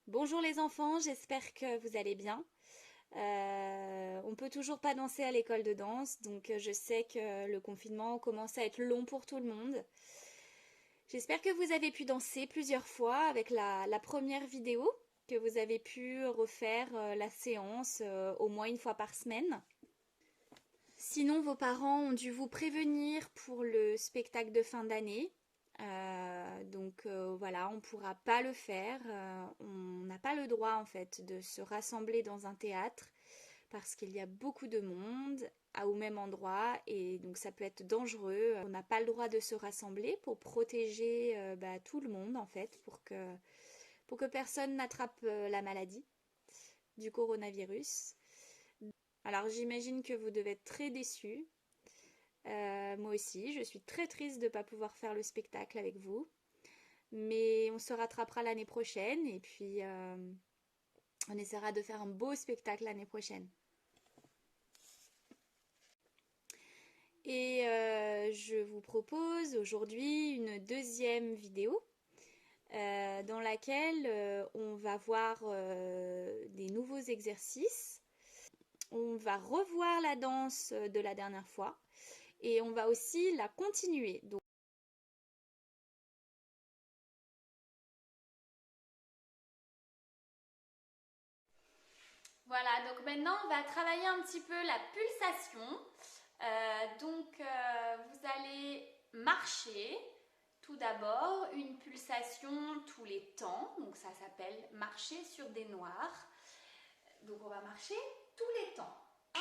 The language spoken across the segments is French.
Bonjour les enfants, j'espère que vous allez bien. On peut toujours pas danser à l'école de danse, donc je sais que le confinement commence à être long pour tout le monde. J'espère que vous avez pu danser plusieurs fois avec la première vidéo, que vous avez pu refaire la séance au moins une fois par semaine. Sinon, vos parents ont dû vous prévenir pour le spectacle de fin d'année. Voilà, on ne pourra pas le faire. On n'a pas le droit en fait de se rassembler dans un théâtre parce qu'il y a beaucoup de monde au même endroit et donc ça peut être dangereux. On n'a pas le droit de se rassembler pour protéger tout le monde en fait, pour que personne n'attrape la maladie du coronavirus. Alors j'imagine que vous devez être très déçus. Moi aussi, je suis très triste de ne pas pouvoir faire le spectacle avec vous. Mais on se rattrapera l'année prochaine et puis on essaiera de faire un beau spectacle l'année prochaine. Et je vous propose aujourd'hui une deuxième vidéo dans laquelle on va voir des nouveaux exercices. On va revoir la danse de la dernière fois et on va aussi la continuer. Donc, voilà, donc maintenant on va travailler un petit peu la pulsation. Vous allez marcher tout d'abord, une pulsation tous les temps, donc ça s'appelle marcher sur des noirs. Donc on va marcher tous les temps. 1,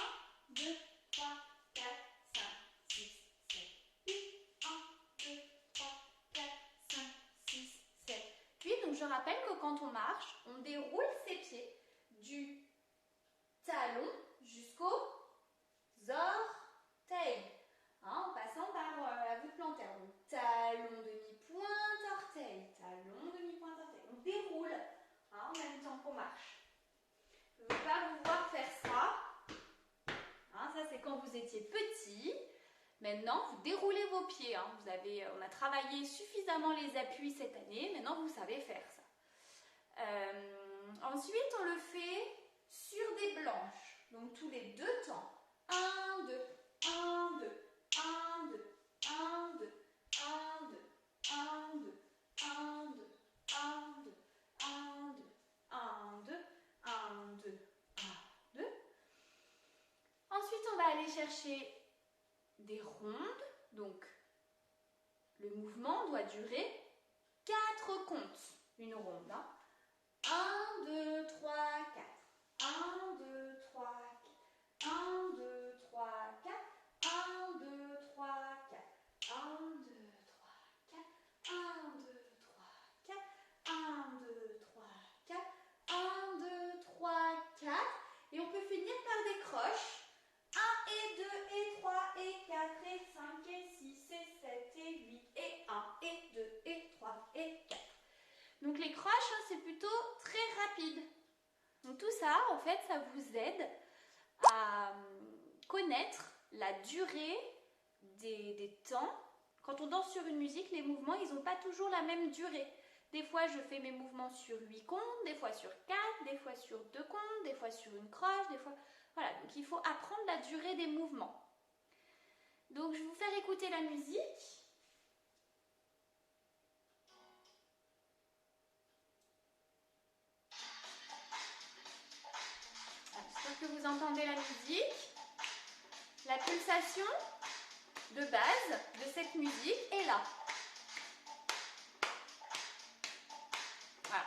2, 3, 4, 5, 6, 7, 8. 1, 2, 3, 4, 5, 6, 7, 8. Donc je rappelle que quand on marche, on déroule ses pieds du talon jusqu'aux orteils, en passant par la voûte plantaire. Donc talon, demi-pointe, orteil, talon, demi-pointe, orteil. On déroule en même temps qu'on marche. Je ne veux pas vous voir faire ça. Ça c'est quand vous étiez petit. Maintenant, vous déroulez vos pieds. On a travaillé suffisamment les appuis cette année. Maintenant, vous savez faire ça. Ensuite, on le fait sur des blanches. Donc, tous les deux temps. 1, 2, 1, 2, 1, 2, 1, 2, 1, 2, 1, 2, 1, 2, 1, 2, 1, 2, 1, 2, 1, 2, 1, 2. Ensuite, on va aller chercher des rondes. Donc, le mouvement doit durer 4 comptes. Une ronde. 1, 2, 3, 4. 1, 2, 3, 4. 1, 2, 3, 4. 1, 2, 3, 4. 1, 2, 3, 4. 1, 2, 3, 4. 1, 2, 3, 4. 1, 2, 3, 4. Et on peut finir par des croches. 1 et 2 et 3 et 4 et 5 et 6 et 7 et 8 et 1 et 2 et 3 et 4. Donc les croches, c'est plutôt très rapide. Donc tout ça, en fait, ça vous aide à connaître la durée des temps. Quand on danse sur une musique, les mouvements, ils n'ont pas toujours la même durée. Des fois, je fais mes mouvements sur 8 comptes, des fois sur 4, des fois sur 2 comptes, des fois sur une croche, des fois... Voilà, donc il faut apprendre la durée des mouvements. Donc je vais vous faire écouter la musique. J'espère que vous entendez la musique. La pulsation de base de cette musique est là. Voilà.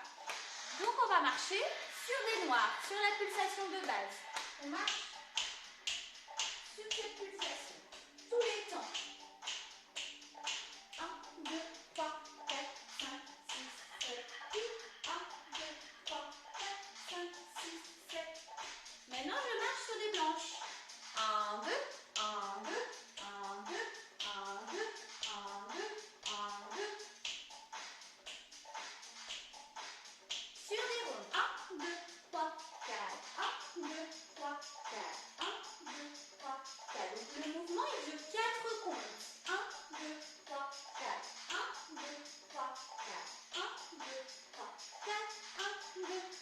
Donc on va marcher sur des noirs, sur la pulsation de base. On marche sur cette pulsation tous les temps. 1, 2, 3, 4, 5, 6, 7, 8. 1, 2, 3, 4, 5, 6, 7. Maintenant, je marche sur des blanches. 1, 2, 1, 2, 1, 2, 1, 2, 1, 2, 1, 2. Sur des rondes. 1, 2, 3, 4. 1, 2, 3, 4. 1, 2, 3, 4. Donc, le mouvement, il dure 4 comptes. 1, 2, 3, 4. 1, 2, 3, 4. 1, 2, 3, 4. 1, 2,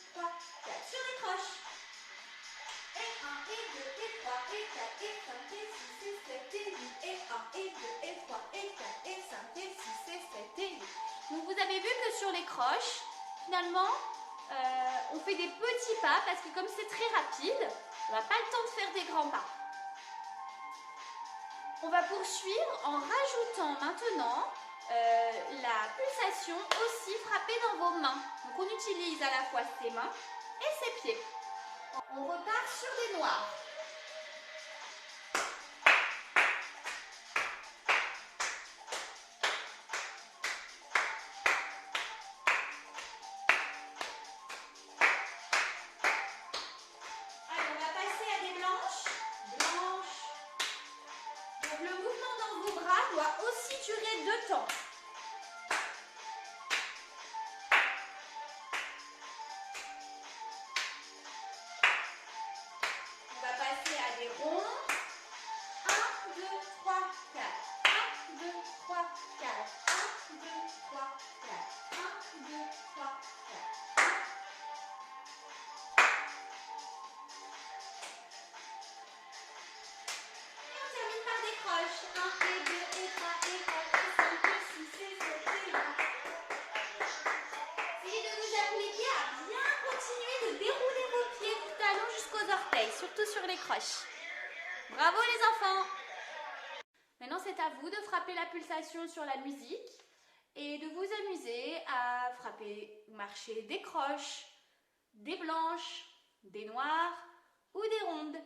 et 2 et 3 et 4 et 5 et 6 et 7 et 8 et 1 et 2 et 3 et 4 et 5 et 6 et 7 et 8. Donc vous avez vu que sur les croches, finalement, on fait des petits pas parce que comme c'est très rapide, on n'a pas le temps de faire des grands pas. On va poursuivre en rajoutant maintenant la pulsation aussi frappée dans vos mains. Donc on utilise à la fois ses mains et ses pieds. On repart sur des noirs. Allez, on va passer à des blanches. Blanches. Donc le mouvement dans vos bras doit aussi durer 2 temps. On va passer à des ronds. 1, 2, 3, 4. 1, 2, 3, 4. 1, 2, 3, 4. 1, 2, 3, 4. Et on termine par des croches. 1 et 2 et 3 et 4 et 5 et 6 et 7 et 8. Essayez de vous appliquer à bien continuer de dérouler vos pieds du talon jusqu'aux orteils, surtout sur les croches. Bravo les enfants! Maintenant c'est à vous de frapper la pulsation sur la musique et de vous amuser à frapper ou marcher des croches, des blanches, des noires ou des rondes.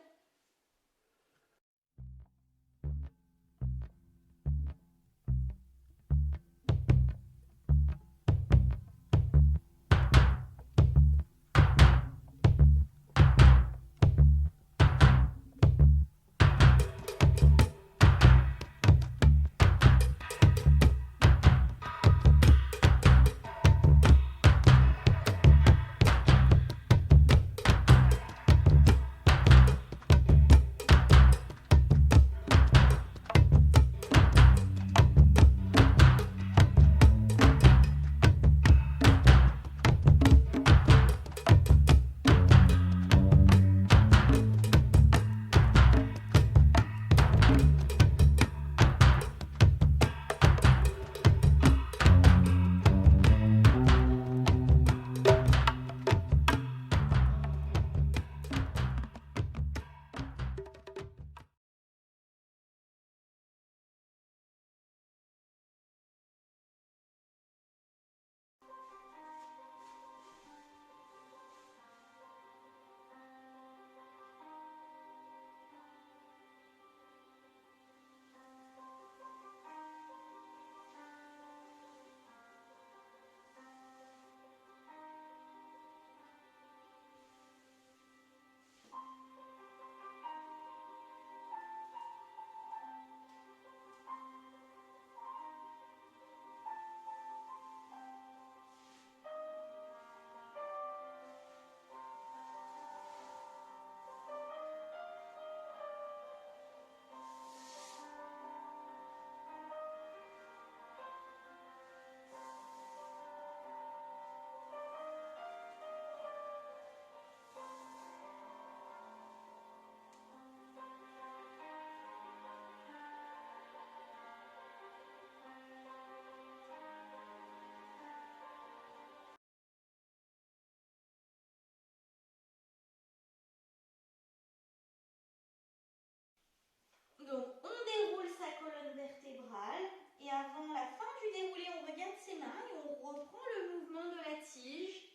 Donc, on déroule sa colonne vertébrale et avant la fin du déroulé, on regarde ses mains et on reprend le mouvement de la tige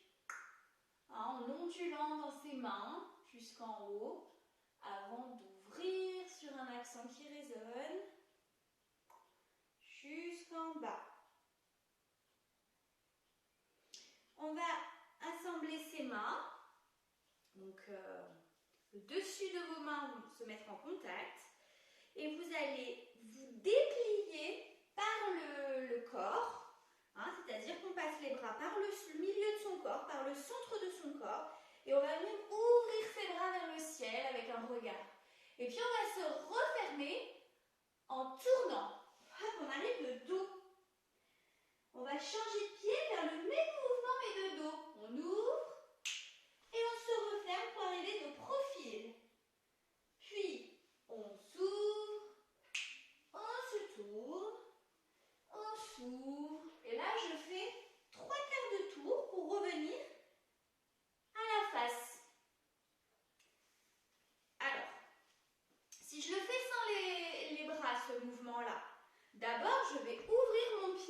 en ondulant dans ses mains jusqu'en haut avant d'ouvrir sur un accent qui résonne jusqu'en bas. On va assembler ses mains. Donc, le dessus de vos mains vont se mettre en contact. Et vous allez vous déplier par le corps, hein, c'est-à-dire qu'on passe les bras par le milieu de son corps, par le centre de son corps, et on va même ouvrir ses bras vers le ciel avec un regard. Et puis on va se refermer en tournant. Hop, on arrive de dos. On va changer de pied, faire le même mouvement mais de dos. On ouvre et on se referme pour arriver de profil.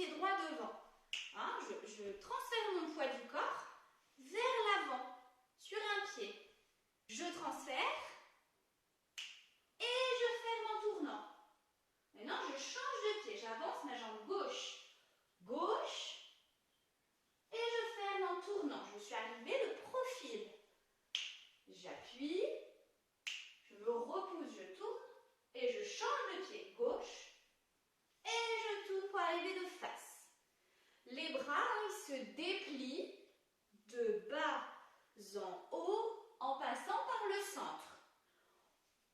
pied droit devant. Hein, je transfère mon poids du corps vers l'avant, sur un pied. Je transfère et je ferme en tournant. Maintenant, je change de pied. J'avance ma jambe gauche. Gauche. Et je ferme en tournant. Je suis arrivée de profil. J'appuie. Je me repousse, je tourne. Et je change de pied. Gauche. Et je tourne pour arriver de face. Les bras, ils se déplient de bas en haut en passant par le centre.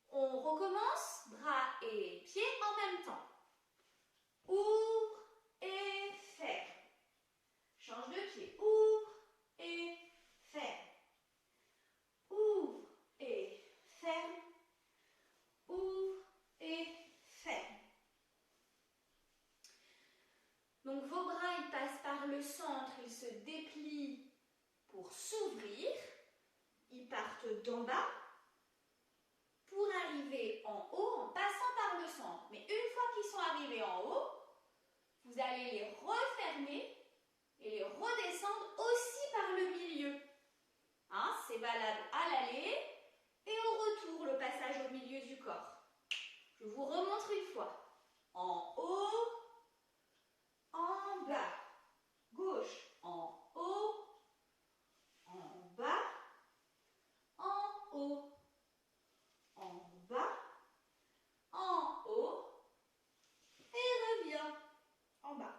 On recommence, bras et pieds en même temps. Ouvre et ferme. Change de pied. Ouvre et ferme. Ouvre et ferme. Ouvre et ferme. Donc vos bras, ils passent par le centre, ils se déplient pour s'ouvrir. Ils partent d'en bas pour arriver en haut en passant par le centre. Mais une fois qu'ils sont arrivés en haut, vous allez les refermer et les redescendre aussi par le milieu. Hein, c'est valable à l'aller et au retour, le passage au milieu du corps. Je vous remontre une fois. En haut, en bas. Gauche, en haut, en bas, en haut. En bas, en haut, et reviens en bas.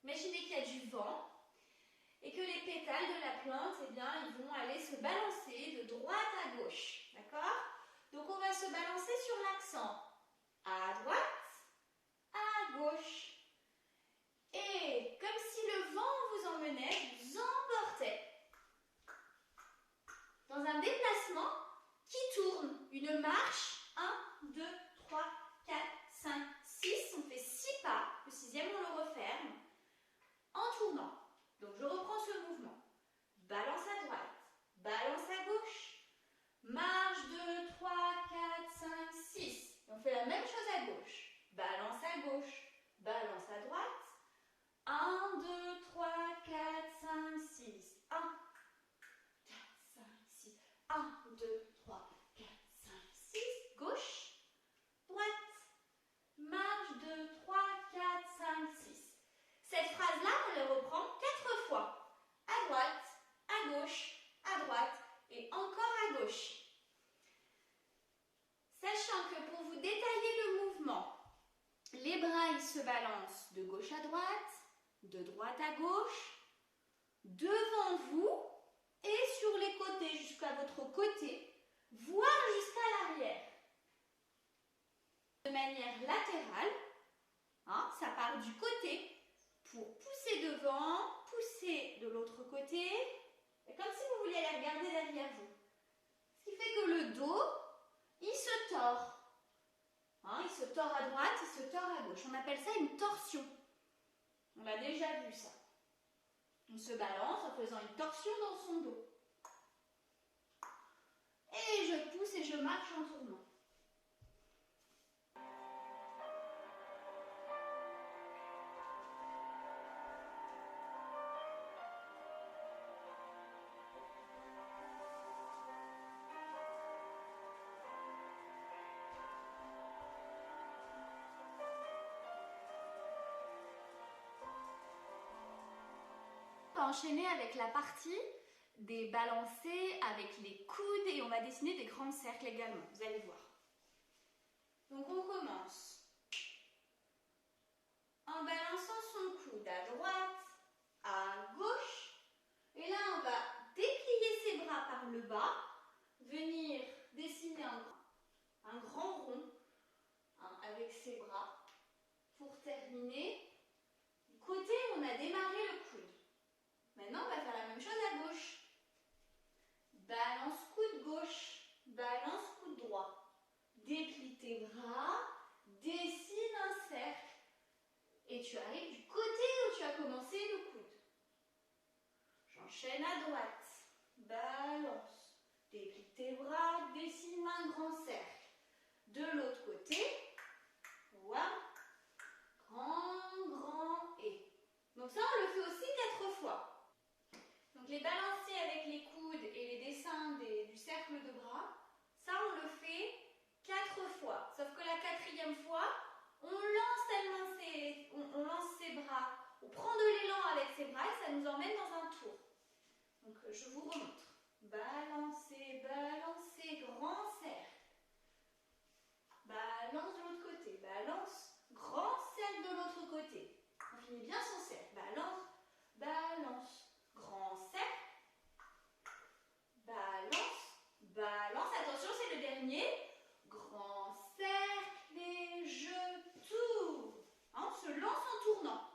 Imaginez qu'il y a du vent et que les pétales de la plante, eh bien, ils vont aller se balancer de droite à gauche. D'accord? Donc, on va se balancer sur l'accent. À droite, à gauche. Et comme si le vent vous emmenait, vous emportait. Dans un déplacement qui tourne. Une marche. 1, 2, 3, 4, 5, 6. On fait 6 pas. Le 6e, on le referme. En tournant. Donc, je reprends ce mouvement. Balance à droite. Balance à gauche. Marche 2, 3, 4, 5, 6. Et on fait la même chose à gauche. Balance à gauche. Balance à droite. 1, 2, 3, 4, 5, 6. 1, 4, 5, 6. 1, 2, 3, 4, 5, 6. Gauche. Droite. Marche 2, 3, 4, 5, 6. Cette phrase-là, on la reprend 4 fois. À droite, à gauche, à droite et encore à gauche. Sachant que pour vous détailler le mouvement, les bras ils se balancent de gauche à droite, de droite à gauche, devant vous et sur les côtés jusqu'à votre côté, voire jusqu'à l'arrière. De manière latérale, hein, ça part du côté pour pousser devant, pousser de l'autre côté, et comme si vous vouliez aller regarder derrière vous. Ce qui fait que le dos, il se tord. Hein, il se tord à droite, il se tord à gauche. On appelle ça une torsion. On a déjà vu ça. On se balance en faisant une torsion dans son dos. Et je pousse et je marche en tournant. On va enchaîner avec la partie des balancés avec les coudes et on va dessiner des grands cercles également, vous allez voir. Donc on commence en balançant son coude à droite, à gauche et là on va déplier ses bras par le bas, venir dessiner un grand rond hein, avec ses bras pour terminer. Du côté où on a démarré le coude. Maintenant, on va faire la même chose à gauche. Balance coude gauche, balance Et tu arrives du côté où tu as commencé le coude. J'enchaîne à droite. Balance. Déplie tes bras, dessine un grand cercle. De l'autre côté, voilà. Grand et. Donc ça, on le fait aussi 4 fois. Donc les balanciers avec les coudes et les dessins du cercle de bras, ça, on le fait 4 fois. Sauf que la 4e fois, on lance ses bras, on prend de l'élan avec ses bras et ça nous emmène dans un tour. Donc je vous remontre. Balancer, balancer, grand cercle. Balance de l'autre côté, balance, grand cercle de l'autre côté. On finit bien son cercle. Balance, balance, grand cercle. Balance, balance. Attention, c'est le dernier. Grand cercle et je tourne. On se lance en tournant.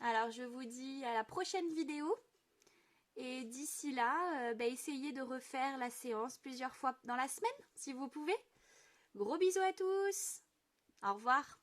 Alors je vous dis à la prochaine vidéo et d'ici là, essayez de refaire la séance plusieurs fois dans la semaine si vous pouvez. Gros bisous à tous, au revoir.